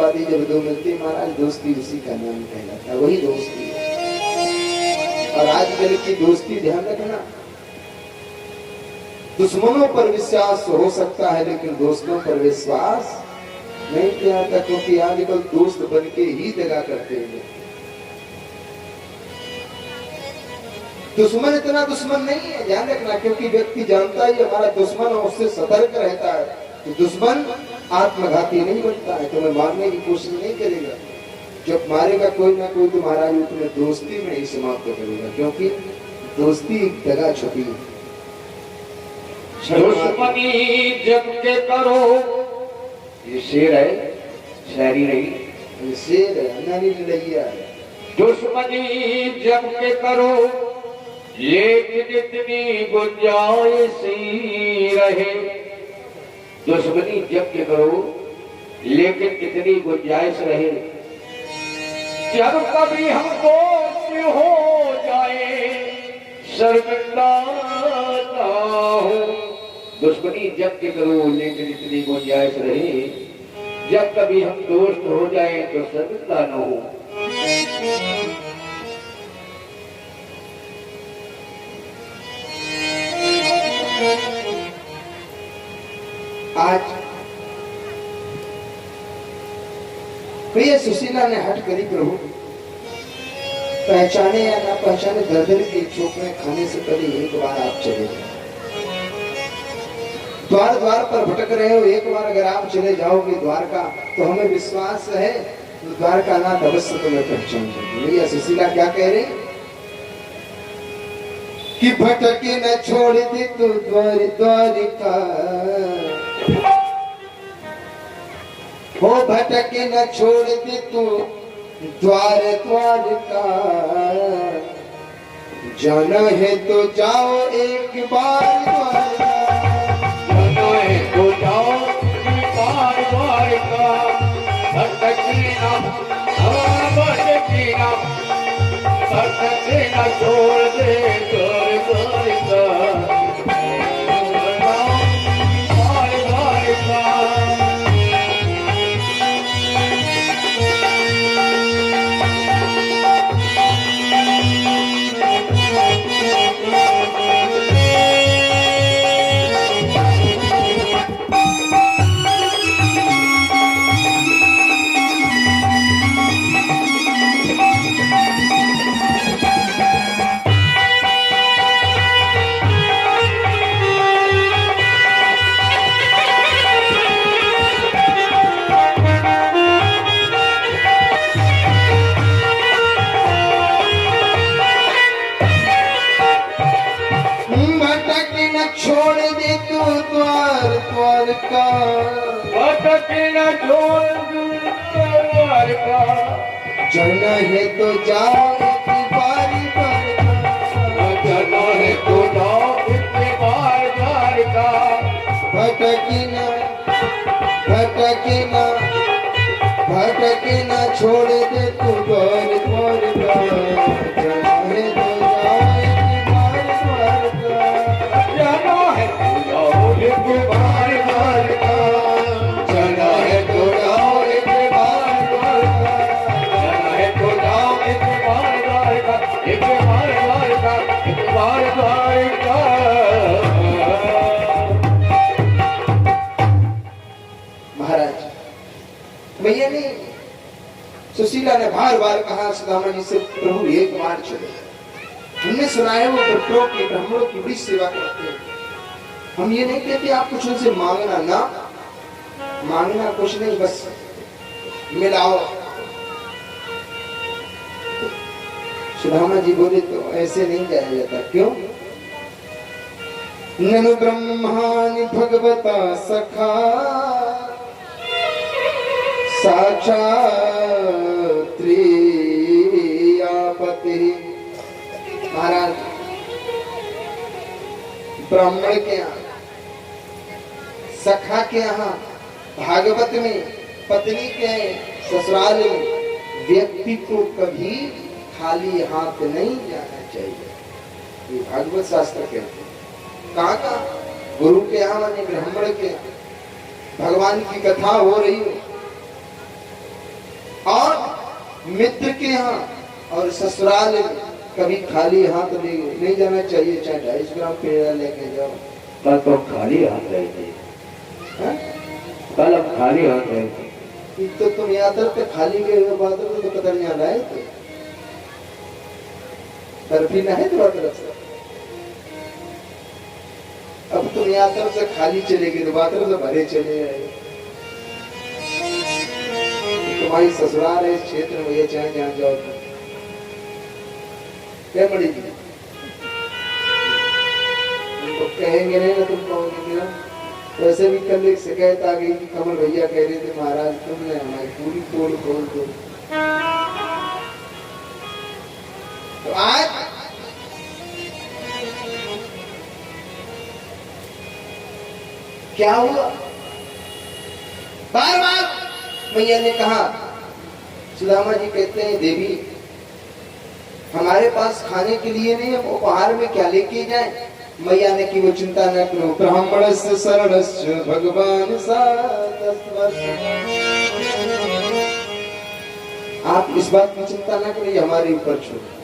उपाधि जब दो मिलती है महाराज, दोस्ती उसी का नाम कहलाता है, वही दोस्ती है। और आजकल की दोस्ती ध्यान रखना, दुश्मनों पर विश्वास हो सकता है लेकिन दोस्तों पर विश्वास नहीं किया जाता, क्योंकि आजकल दोस्त बन के ही दगा करते हैं। दुश्मन इतना दुश्मन नहीं है, ध्यान रखना, क्योंकि व्यक्ति जानता ही हमारा दुश्मन और उससे सतर्क रहता है, तो दुश्मन आत्मघाती नहीं बनता है, तुम्हें मारने की कोशिश नहीं करेगा। जब मारेगा कोई ना कोई तो महाराज तुम्हें दोस्ती में ही समाप्त करेगा, क्योंकि दोस्ती एक दगा छुपी है। दुश्मनी जब के करो, ये शेर है, शायरी नहीं, ये शेर है, नानी लड़ैया है। दुश्मनी जब के करो लेकिन इतनी गुंजाइश ही रहे। दुश्मनी जब के करो लेकिन इतनी गुंजाइश रहे। जब कभी हम दोस्त हो जाए शर्मिंदा ना हो। दुश्मनी जब के करो लेकिन इतनी गुंजाइश रहे, जब कभी हम दोस्त हो जाए तो शर्मिंदा ना हो। आज प्रिय सुशीला ने हट करी, प्रभु पहचाने या ना पहचाने दर्दन के चौक में खाने से पहले एक बार आप चले जाओ। द्वार द्वार पर भटक रहे हो, एक बार अगर आप चले जाओगे द्वारका तो हमें विश्वास है द्वारका नाथ अवश्य तुम्हें पहचान जाएगी। भैया सुशीला क्या कह रहे कि भटके न छोड़ दे तू द्वार द्वारिका, हो भटके न छोड़ दे तू द्वार द्वारिका, जाना है तो जाओ एक बार द्वारका, जाना है तो जाओ एक बार द्वारका। भटकी ना भटकी ना भटकी ना छोड़ दे द्वारका। छोड़ दे तू द्वार द्वारका, भटके न छोड़ दे द्वारका। जाना है तो जाओ एक बार द्वारका, जाना है तो जाओ एक बार द्वारका। भटकी ना छोड़ दे तू द्वार द्वारका, जाना है तो जाओ एक बार द्वारका, जाना है तो जाओ एक बार द्वारका। जाना है तो जाओ एक बार द्वारका, जाना है तो जाओ एक बार द्वारका। एक बार द्वारका, एक बार द्वारका। महाराज भैया ने सुशीला ने बार बार कहा सुदामा जी से, प्रभु एक बार चले। हमने सुना है वो भट्टों की ब्राह्मणों की बड़ी सेवा करते हैं। हम ये नहीं कहते आप कुछ उनसे मांगना, ना मांगना कुछ नहीं, बस मिलाओ। सुदामा जी बोले तो ऐसे नहीं जाया जाता। क्यों? ननु ब्रह्मानि भगवता सखा साक्षात् त्रियापति। महाराज ब्राह्मण के यहाँ, सखा के यहाँ, भागवत में, पत्नी के ससुराल में व्यक्ति को कभी खाली हाथ नहीं जाना चाहिए। ये भागवत शास्त्र कहते हैं। कहाँ का? गुरु के यहाँ, ब्राह्मण के यहाँ भगवान की कथा हो रही हो, मित्र के यहाँ और ससुराल में कभी खाली हाथ नहीं जाना चाहिए, चाहे 250 ग्राम पेड़ा लेके जाओ। कल तो खाली हाथ रहे थे, कल अब खाली हाथ रहे थे। तो तुम यात्रा पे खाली गए हुए बात तो कदर यहाँ लाए थे, तरफी ना है तुम्हारी तरफ से। अब तुम यात्रा से खाली चले गए तो बात से भरे चले आए। तुम्हारी ससुराल है इस क्षेत्र में, ये चाहे जहाँ जाओ तुम क्या पड़ेगी, तो कहेंगे नहीं ना, तुम कहोगे ना। वैसे भी कल एक शिकायत आ गई कि कमल भैया कह रहे थे महाराज तुमने हमारी पूरी पोल खोल दो। तो आज क्या हुआ, बार बार भैया ने कहा। सुदामा जी कहते हैं देवी हमारे पास खाने के लिए नहीं, हम उपहार में क्या लेके जाएं। मैया ने कि वो चिंता न करो, ब्राह्मणस्य शरणस्य भगवान सातस्वर्ष। आप इस बात की चिंता न करिए, हमारे ऊपर छोड़ो।